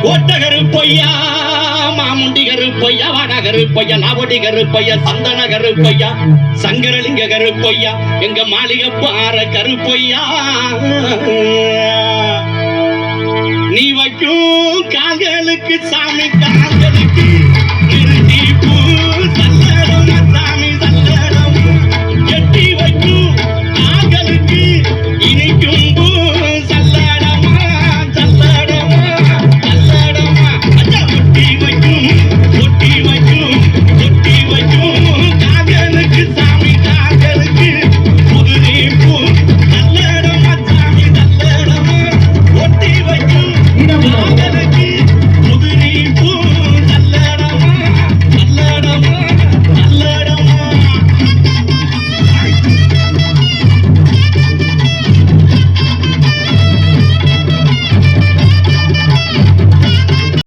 கோட்டகருப்பையா, மாமுண்டி கருப்பையா, வடகருப்பையா, நாவடி கருப்பையா, சந்தன கருப்பையா, சங்கரலிங்க கருப்பையா, எங்க மாளிகை பாற கருப்பையா. நீ வைக்கும் கால்களுக்கு சாமி கால்கள்